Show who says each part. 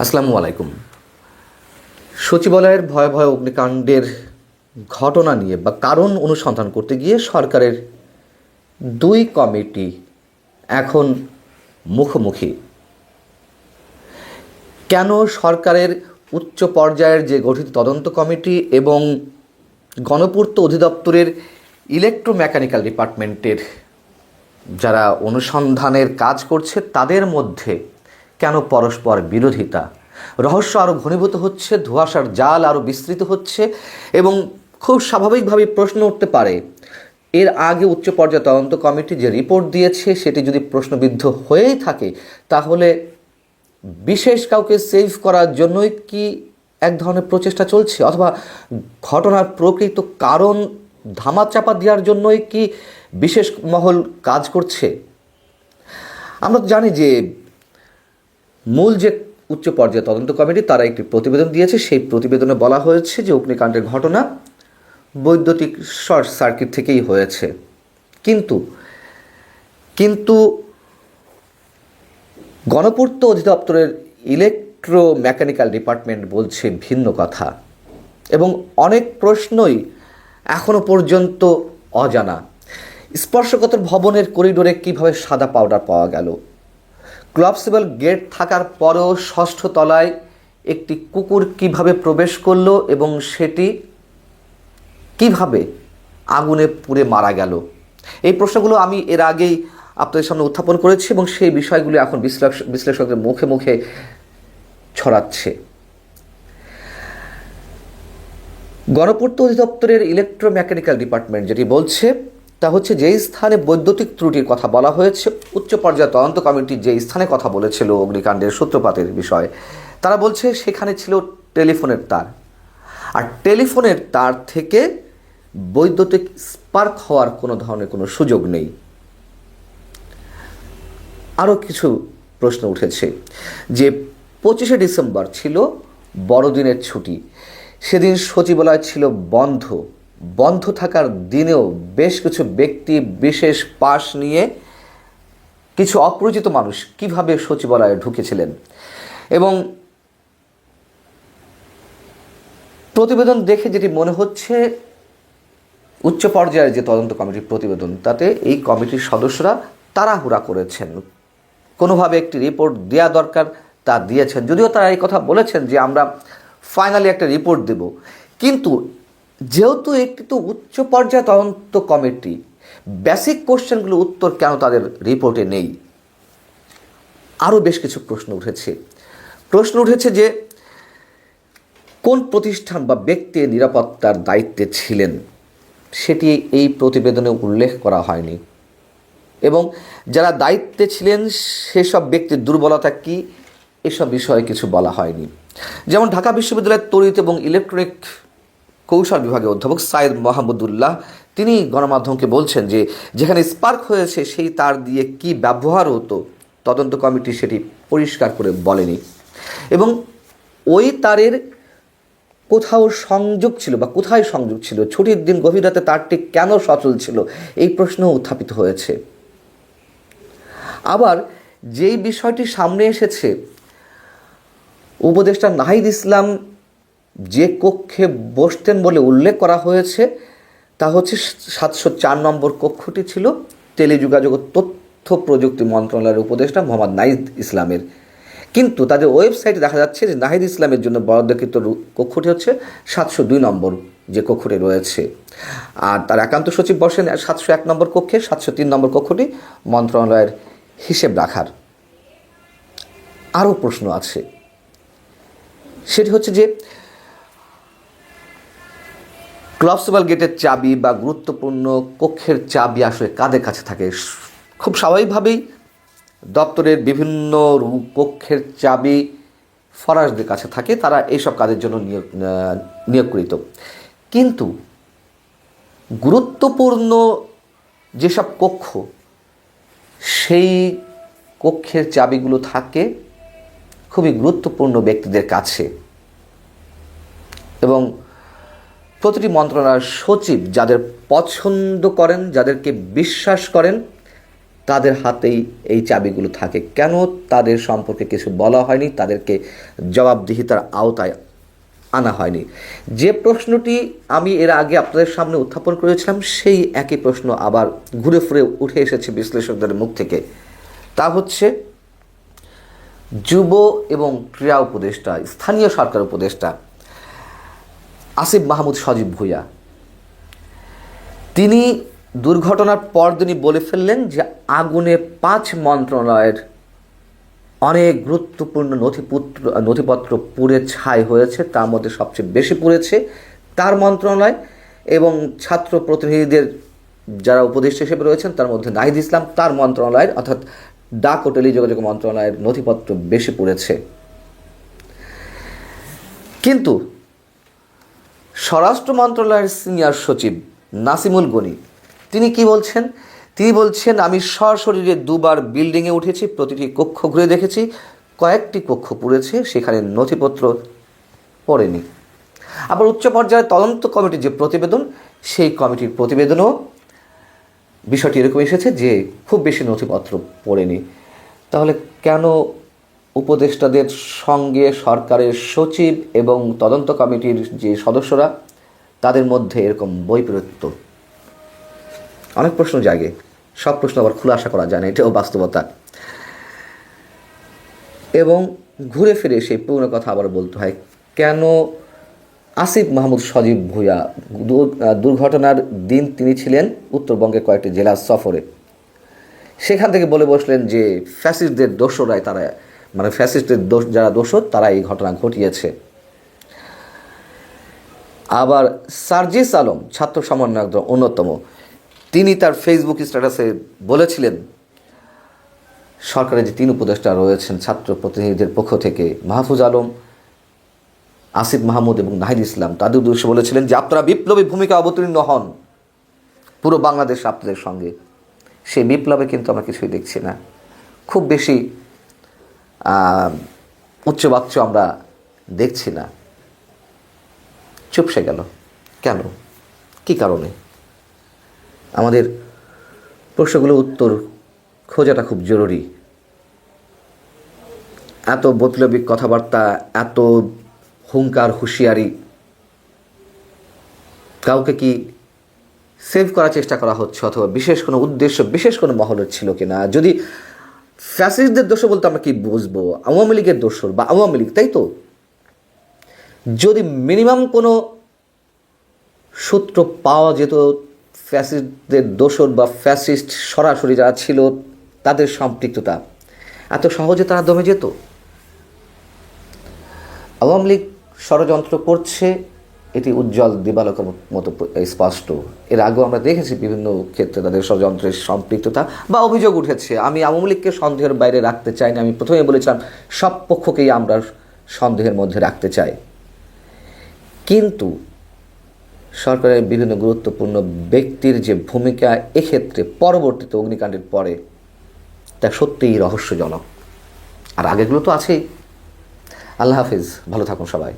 Speaker 1: আসসালামু আলাইকুম। সচিবালয়ের ভয়াবহ অগ্নিকাণ্ডের ঘটনা নিয়ে বা কারণ অনুসন্ধান করতে গিয়ে সরকারের দুই কমিটি এখন মুখোমুখি। কেন সরকারের উচ্চ পর্যায়ের যে গঠিত তদন্ত কমিটি এবং গণপূর্ত অধিদপ্তরের ইলেকট্রোমেকানিক্যাল ডিপার্টমেন্টের যারা অনুসন্ধানের কাজ করছে তাদের মধ্যে কেন পরস্পর বিরোধিতা? রহস্য আরও ঘনীভূত হচ্ছে, ধোঁয়াশার জাল আরও বিস্তৃত হচ্ছে এবং খুব স্বাভাবিকভাবেই প্রশ্ন উঠতে পারে, এর আগে উচ্চ পর্যায়ে তদন্ত কমিটি যে রিপোর্ট দিয়েছে সেটি যদি প্রশ্নবিদ্ধ হয়েই থাকে তাহলে বিশেষ কাউকে সেভ করার জন্যই কি এক ধরনের প্রচেষ্টা চলছে, অথবা ঘটনার প্রকৃত কারণ ধামাচাপা দেওয়ার জন্যই কি বিশেষ মহল কাজ করছে? আমরা জানি যে মূল যে উচ্চ পর্যায়ে তদন্ত কমিটি তারা একটি প্রতিবেদন দিয়েছে। সেই প্রতিবেদনে বলা হয়েছে যে অগ্নিকাণ্ডের ঘটনা বৈদ্যুতিক শর্ট সার্কিট থেকেই হয়েছে, কিন্তু গণপূর্ত অধিদপ্তরের ইলেকট্রোমেকানিক্যাল ডিপার্টমেন্ট বলছে ভিন্ন কথা এবং অনেক প্রশ্নই এখনও পর্যন্ত অজানা। স্পর্শকাতর ভবনের করিডোরে কিভাবে সাদা পাউডার পাওয়া গেল? ক্লপসিবল গেট থাকার পরেও ষষ্ঠ তলায় একটি কুকুর কিভাবে প্রবেশ করলো এবং সেটি কিভাবে আগুনে পুড়ে মারা গেল? এই প্রশ্নগুলো আমি এর আগেই আপনাদের সামনে উত্থাপন করেছি এবং সেই বিষয়গুলো এখন বিশ্লেষকদের মুখে মুখে ছড়াচ্ছে। গণপূর্ত অধিদপ্তরের ইলেকট্রোমেকানিক্যাল ডিপার্টমেন্ট যেটি বলছে তা হচ্ছে, যেই স্থানে বৈদ্যুতিক ত্রুটির কথা বলা হয়েছে, উচ্চ পর্যায়ে তদন্ত কমিটি যে স্থানে কথা বলেছিল অগ্নিকাণ্ডের সূত্রপাতের বিষয়ে, তারা বলছে সেখানে ছিল টেলিফোনের তার, আর টেলিফোনের তার থেকে বৈদ্যুতিক স্পার্ক হওয়ার কোনো ধরনের কোনো সুযোগ নেই। আরও কিছু প্রশ্ন উঠেছে যে 25শে ডিসেম্বর ছিল বড়দিনের ছুটি, সেদিন সচিবালয় ছিল বন্ধ থাকার দিনেও বেশ কিছু ব্যক্তি বিশেষ পাস নিয়ে কিছু অপরিচিত মানুষ কিভাবে সচিবালয়ে ঢুকেছিলেন। এবং প্রতিবেদন দেখে যেটি মনে হচ্ছে, উচ্চ পর্যায়ের যে তদন্ত কমিটির প্রতিবেদন তাতে এই কমিটির সদস্যরা তাড়াহুড়া করেছেন, কোনোভাবে একটি রিপোর্ট দেওয়া দরকার তা দিয়েছেন, যদিও তারা এই কথা বলেছেন যে আমরা ফাইনালি একটা রিপোর্ট দেব। কিন্তু যেহেতু একটি তো উচ্চ পর্যায়ে তদন্ত কমিটি, বেসিক কোশ্চেনগুলোর উত্তর কেন তাদের রিপোর্টে নেই? আরও বেশ কিছু প্রশ্ন উঠেছে যে কোন প্রতিষ্ঠান বা ব্যক্তি নিরাপত্তার দায়িত্বে ছিলেন সেটি এই প্রতিবেদনে উল্লেখ করা হয়নি এবং যারা দায়িত্বে ছিলেন সেসব ব্যক্তির দুর্বলতা কী এসব বিষয়ে কিছু বলা হয়নি। যেমন ঢাকা বিশ্ববিদ্যালয়ের তড়িৎ এবং ইলেকট্রনিক কৌশল বিভাগের অধ্যাপক সাইদ মাহমুদুল্লাহ তিনি গণমাধ্যমকে বলছেন যে যেখানে স্পার্ক হয়েছে সেই তার দিয়ে কি ব্যবহার হতো তদন্ত কমিটি সেটি পরিষ্কার করে বলেনি এবং ওই তারের কোথায় সংযোগ ছিল, ছুটির দিন গভীর রাতে তারটি কেন সচল ছিল, এই প্রশ্ন উত্থাপিত হয়েছে। আবার যেই বিষয়টি সামনে এসেছে, উপদেষ্টা নাহিদ ইসলাম যে কক্ষে বসতেন বলে উল্লেখ করা হয়েছে তা হচ্ছে 704 নম্বর কক্ষটি ছিল টেলিযোগাযোগ ও তথ্য প্রযুক্তি মন্ত্রণালয়ের উপদেষ্টা মোহাম্মদ নাহিদ ইসলামের, কিন্তু তাদের ওয়েবসাইটে দেখা যাচ্ছে যে নাহিদ ইসলামের জন্য বরাদ্দকৃত কক্ষটি হচ্ছে 702 নম্বর যে কক্ষটি রয়েছে, আর তার একান্ত সচিব বসেন 701 নম্বর কক্ষে, 703 নম্বর কক্ষটি মন্ত্রণালয়ের হিসেব রাখার। আরও প্রশ্ন আছে, সেটি হচ্ছে যে ক্লপসিবল গেটের চাবি বা গুরুত্বপূর্ণ কক্ষের চাবি আসলে কাদের কাছে থাকে? খুব স্বাভাবিকভাবেই দপ্তরের বিভিন্ন কক্ষের চাবি ফরাসদের কাছে থাকে, তারা এইসব কাজের জন্য নিয়োগকৃত। কিন্তু গুরুত্বপূর্ণ যেসব কক্ষ, সেই কক্ষের চাবিগুলো থাকে খুবই গুরুত্বপূর্ণ ব্যক্তিদের কাছে এবং প্রতিটি মন্ত্রণালয়ের সচিব যাদের পছন্দ করেন, যাদেরকে বিশ্বাস করেন, তাদের হাতেই এই চাবিগুলো থাকে? কেন তাদের সম্পর্কে কিছু বলা হয়নি, তাদেরকে জবাবদিহিতার আওতায় আনা হয়নি? যে প্রশ্নটি আমি এর আগে আপনাদের সামনে উত্থাপন করেছিলাম, সেই একই প্রশ্ন আবার ঘুরে ফিরে উঠে এসেছে বিশ্লেষকদের মুখ থেকে। তা হচ্ছে যুব এবং ক্রীড়া উপদেষ্টা, স্থানীয় সরকার উপদেষ্টা আসিফ মাহমুদ সজীব ভূঁইয়া, তিনি দুর্ঘটনার পরদিনই বলে ফেললেন যে আগুনে 5 মন্ত্রণালয়ের অনেক গুরুত্বপূর্ণ নথিপত্র পুড়ে ছাই হয়েছে। তার মধ্যে সবচেয়ে বেশি পুড়েছে তার মন্ত্রণালয়, এবং ছাত্র প্রতিনিধিদের যারা উপদেষ্টা হিসেবে রয়েছেন তার মধ্যে নাহিদ ইসলাম, তার মন্ত্রণালয়ের অর্থাৎ ডাক ও টেলিযোগাযোগ মন্ত্রণালয়ের নথিপত্র বেশি পুড়েছে। কিন্তু স্বরাষ্ট্র মন্ত্রণালয়ের সিনিয়র সচিব নাসিমুল গনি তিনি কি বলছেন? তিনি বলছেন, আমি সশরীরে 2বার বিল্ডিংয়ে উঠেছি, প্রতিটি কক্ষ ঘুরে দেখেছি, কয়েকটি কক্ষ পুড়েছে, সেখানে নথিপত্র পড়েনি। আবার উচ্চ পর্যায়ের তদন্ত কমিটির যে প্রতিবেদন, সেই কমিটির প্রতিবেদনও বিষয়টি এরকম এসেছে যে খুব বেশি নথিপত্র পড়েনি। তাহলে কেন উপদেষ্টাদের সঙ্গে সরকারের সচিব এবং তদন্ত কমিটির যে সদস্যরা, তাদের মধ্যে এরকম বৈপরীত্য? অনেক প্রশ্ন জাগে, সব প্রশ্ন আবার খুলাসা করা যায় না, এটাও বাস্তবতা। এবং ঘুরে ফিরে সেই পুরনো কথা আবার বলতে হয়, কেন আসিফ মাহমুদ সজীব ভূঁইয়া দুর্ঘটনার দিন তিনি ছিলেন উত্তরবঙ্গের কয়েকটি জেলার সফরে, সেখান থেকে বলে বসলেন যে ফ্যাসিস্টদের দোসরাই তারা, মানে ফ্যাসিস্টদের যারা দোষর তারা এই ঘটনা ঘটিয়েছে। আবার সার্জিস আলম, ছাত্র সমন্বয়ক অন্যতম, তিনি তার ফেসবুক স্ট্যাটাসে বলেছিলেন সরকারের যে 3 উপদেষ্টা রয়েছেন ছাত্র প্রতিনিধিদের পক্ষ থেকে, মাহফুজ আলম, আসিফ মাহমুদ এবং নাহিদ ইসলাম, তাদের উদ্দেশ্যে বলেছিলেন যে আপনারা বিপ্লবী ভূমিকা অবতীর্ণ হন পুরো বাংলাদেশ আপনাদের সঙ্গে। সেই বিপ্লবে কিন্তু আমরা কিছুই দেখছি না, খুব বেশি উচ্চবাচ্য আমরা দেখছি না, চুপসে গেল। কেন? কি কারণে? আমাদের প্রশ্নগুলো উত্তর খোঁজাটা খুব জরুরি। এত বৈপ্লবিক কথাবার্তা, এত হুঙ্কার হুঁশিয়ারি, কাউকে কি সেভ করার চেষ্টা করা হচ্ছে, অথবা বিশেষ কোনো উদ্দেশ্য, বিশেষ কোনো মহলের ছিল কিনা? যদি ফ্যাসিস্টদের দোষ বলতে আমরা কি বুঝবো? আওয়ামী লীগের দোসর বা আওয়ামী লীগ, তাই তো? যদি মিনিমাম কোনো সূত্র পাওয়া যেত ফ্যাসিস্টদের দোসর বা ফ্যাসিস্ট সরাসরি যারা ছিল তাদের সম্পৃক্ততা, এত সহজে তারা দমে যেত? আওয়ামী লীগ ষড়যন্ত্র করছে, এটি উজ্জ্বল দিবালোকের মতো স্পষ্ট। এর আগেও আমরা দেখেছি বিভিন্ন ক্ষেত্রে তাদের ষড়যন্ত্রের সম্পৃক্ততা বা অভিযোগ উঠেছে। আমি আওয়ামী লীগকে সন্দেহের বাইরে রাখতে চাই না, আমি প্রথমে বলেছিলাম সব পক্ষকেই আমরা সন্দেহের মধ্যে রাখতে চাই। কিন্তু সরকারের বিভিন্ন গুরুত্বপূর্ণ ব্যক্তির যে ভূমিকা এক্ষেত্রে পরবর্তীতে অগ্নিকাণ্ডের পরে, তা সত্যিই রহস্যজনক। আর আগেগুলো তো আছেই। আল্লাহ হাফিজ, ভালো থাকুন সবাই।